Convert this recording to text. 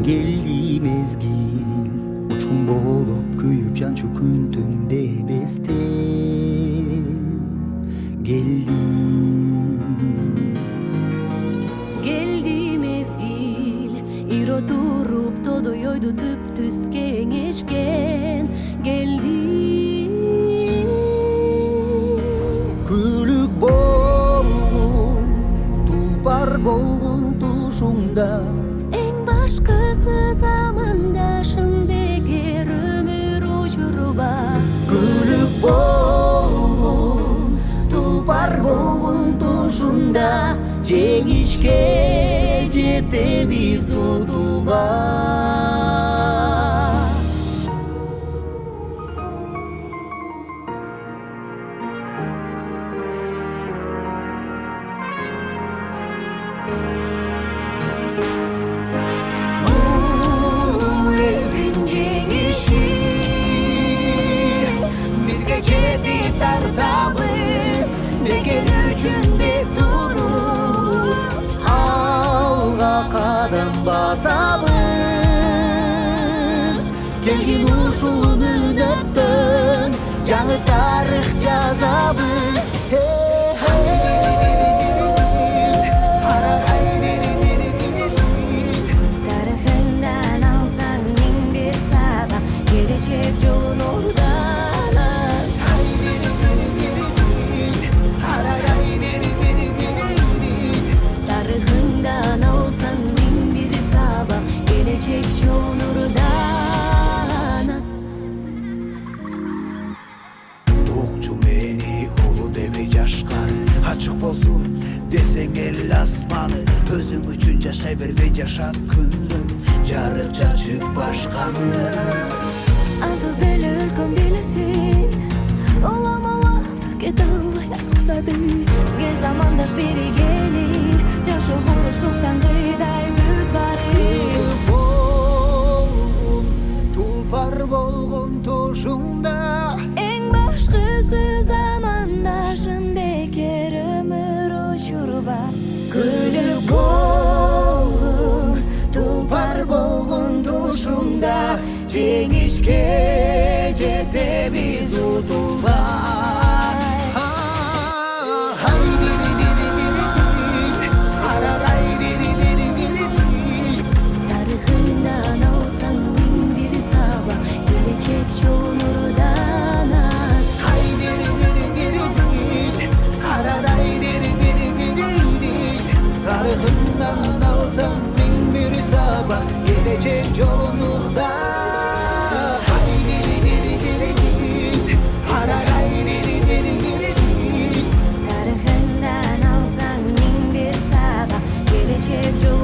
Geldi mezgil uçkun bolup kүйүп жанчу күн түндө эбесте geldi. Geldi mezgil iro turup todoyoydu tüp-түз кеңешкен geldi. Күлүк болгун тулпар болгун тушуңда Эң башкысы замандашым бекер өмүр учурба. Күлүк болгун тулпар болгун тушуңда жеңишке жетебиз утуба. Tartabız Beken üçün bek durup Alga kadam basabız Kelgin usul müddetten Жаңы tarix жазабыз. Tarixindan alsang ming bir sabak Gelecek jolun orada. Tarixindan alsang ming bir sabak Gelecek jolun orada. Okçu meni ulu deme jaşkar Açık bolsun deseng el asman Özüm üçün jaşay berbe jaşap күндүм Жарык чачып башканды Ансыз деле өлкөм билесин Оламалап түз кете албай аксады Кел замандаш бери кели Жашы куруп суктан кыйдай бүт баары Болгун тулпар болгун тушуңда Эң башкысы замандашым бекер өмүр учурба. Күлүк болгун тулпар болгун тушуңда жеңишке жетебиз утулбай. Ай дири дири дири дири арарай дири дири дири дири. Тарихиндан алсаң миң бир сабак Келечек жолун урудан ат. Ай дири дири дири дири арарай дири дири дири дири. Tarixindan alsam bin bir sabah Gelecek yolun nurda. Hay diri diri diri diri Hararay diri diri diri diri. Tarixindan alsang ming bir sabak Gelecek jolun